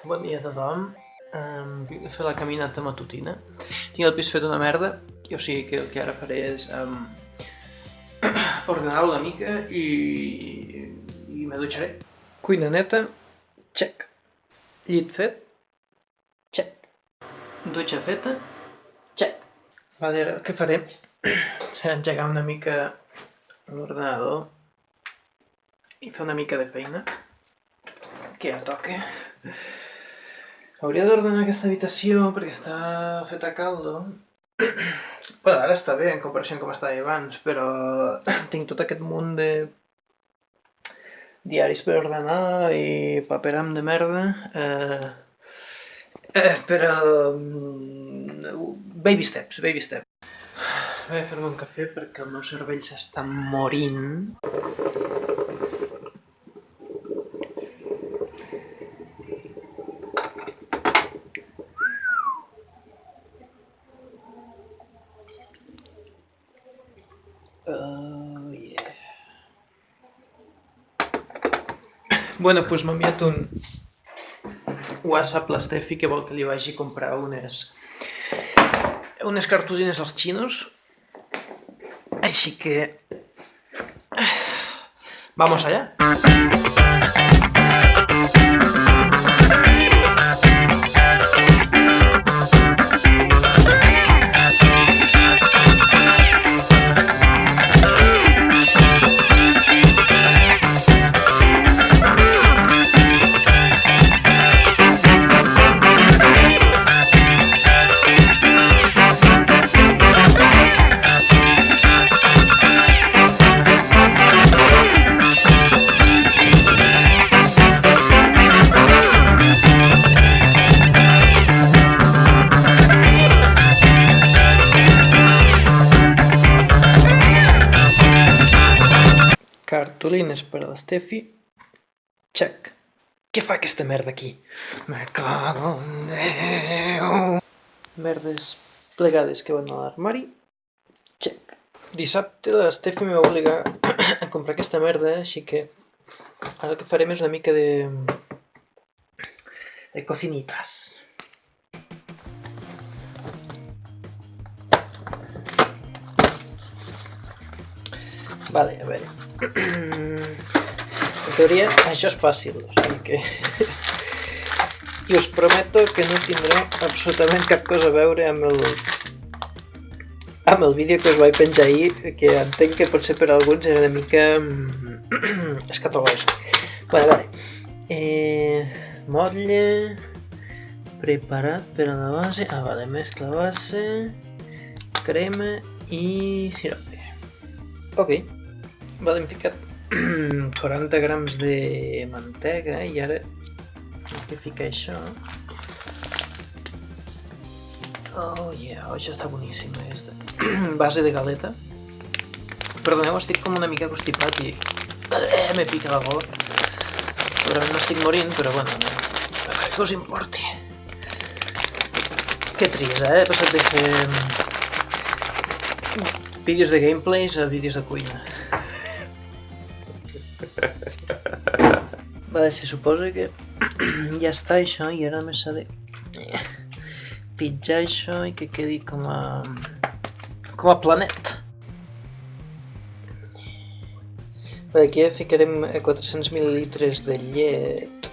Bon dia a tothom. Vinc a fer la caminata matutina. Tinc el pis fet una merda, o sigui que el que ara faré és ordenar-ho una mica i me dutxaré. Cuina neta, check. Llit fet, check. Dutxa feta, check. Vale, ara el que faré serà engegar una mica l'ordenador i fer una mica de feina, que ja toca. Hauria d'ordenar aquesta habitació perquè està feta a caldo. Bueno, ara està bé en comparació amb com estava abans, però tinc tot aquest munt de diaris per ordenar i paperam de merda. Però baby steps, baby steps. Vaig a fer-me un cafè perquè el meu cervell s'està morint. Oh, yeah. Bueno, pues m'ha enviat un WhatsApp l'Estefi que vol que li vagi a comprar unes cartolines als xinos. Així que... vamos allá. Cartolines per a l'Estefi. Check. Què fa aquesta merda aquí? Me cago en Déu. Merdes plegades que van a l'armari. Check. Dissabte l'Estefi em va obligar a comprar aquesta merda, així que ara el que farem és una mica de cocinitas. Vale, a veure. En teoria això és fàcil, o sigui que... I us prometo que no tindrà absolutament cap cosa a veure amb el vídeo que us vaig penjar ahir, que entenc que potser per a alguns era una mica escatològic. Vale. Motlle preparat per a la base. Vale, mescla base, crema i sirope. Ok. Vale, hem ficat 40 grams de mantega i ara hem de ficar això. Oh yeah, això està boníssim, aquesta. Base de galeta. Perdoneu, estic com una mica constipat i me pica la gola. Segurament m'estic morint, però bueno, que us importi. Que trist, He passat de fer vídeos de gameplays a vídeos de cuina. Vale, se suposa que ja està això i ara només s'ha de pitjar això i que quedi com a planet. Vale, aquí ja ficarem 400 mil·lilitres de llet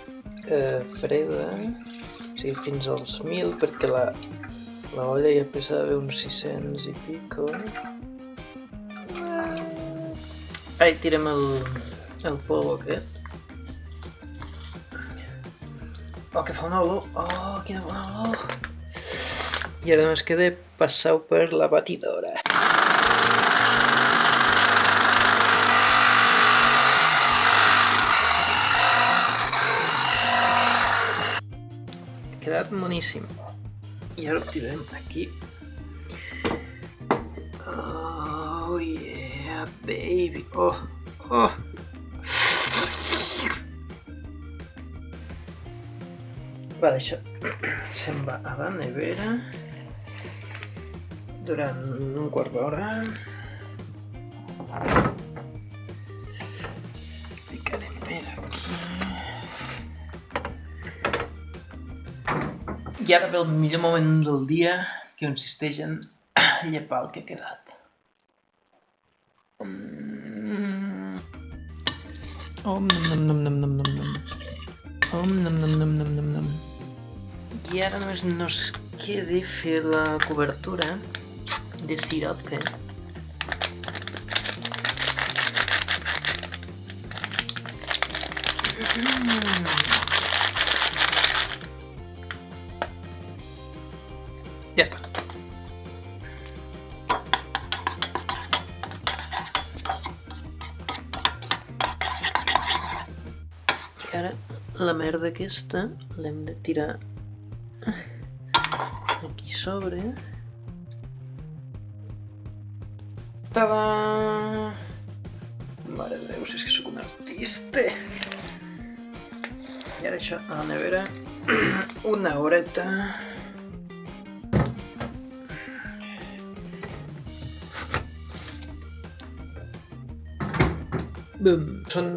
freda, o sigui fins als 1000 perquè l'olla ja pesava uns 600 i pico. Ara hi tirem el polvo aquest. Oh, que fa una olor! Oh, quina bona olor! I ara només queda passar-ho per la batidora. Ha quedat boníssim. I ara ho tirem aquí. Oh, yeah, baby! Oh! Vale, això se'n va a la nevera durant un quart d'hora. Ficarem per aquí. I ara ve el millor moment del dia, que consisteix en llepar el que ha quedat. Om nom nom nom nom nom nom. Om nom nom nom nom nom nom. I ara només nos queda fer la cobertura de sirope. Ja està. I ara la merda aquesta l'hem de tirar aquí sobre. Tada! Mare de Déu, si és que sóc un artista! I ara això a la nevera una horeta. Bum! Són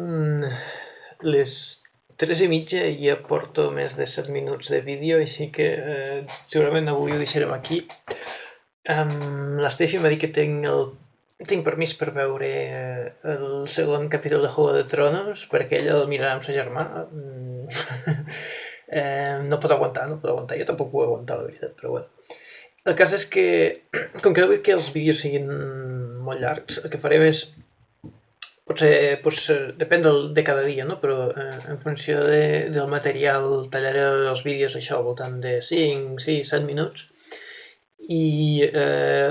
les 3:30 i ja porto més de 7 minuts de vídeo, així que segurament avui ho deixarem aquí. La Steffi m'ha dit que tinc permís per veure el segon capítol de Juego de Tronos, perquè ella el mirarà amb sa germà. No pot aguantar, jo tampoc puc aguantar, la veritat, però bueno. El cas és que, com que no vull que els vídeos siguin molt llargs, el que farem és, potser depèn de cada dia, no? Però en funció del material tallaré els vídeos això al voltant de 5, 6, 7 minuts. I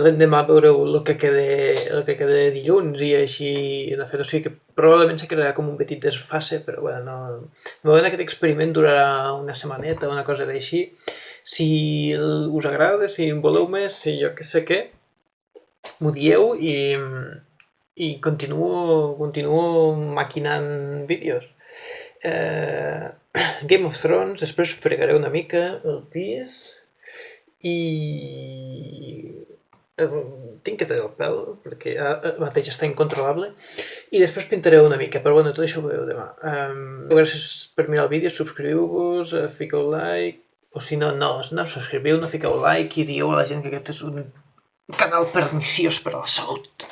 l'endemà veureu el que queda de dilluns i així, de fet, o sigui que probablement se crearà com un petit desfase, però bueno, normalment aquest experiment durarà una setmaneta o una cosa d'així. Si us agrada, si en voleu més, si jo que sé què, m'ho dieu i continuo maquinant vídeos. Game of Thrones, després fregaré una mica el pis i tinc que tallar el pèl perquè mateix està incontrolable i després pintaré una mica, però bueno, tot això ho veureu demà. Gràcies per mirar el vídeo, subscriu-vos, fiqueu like, o si no, no subscriviu, no fiqueu like i dieu a la gent que aquest és un canal perniciós per a la salut.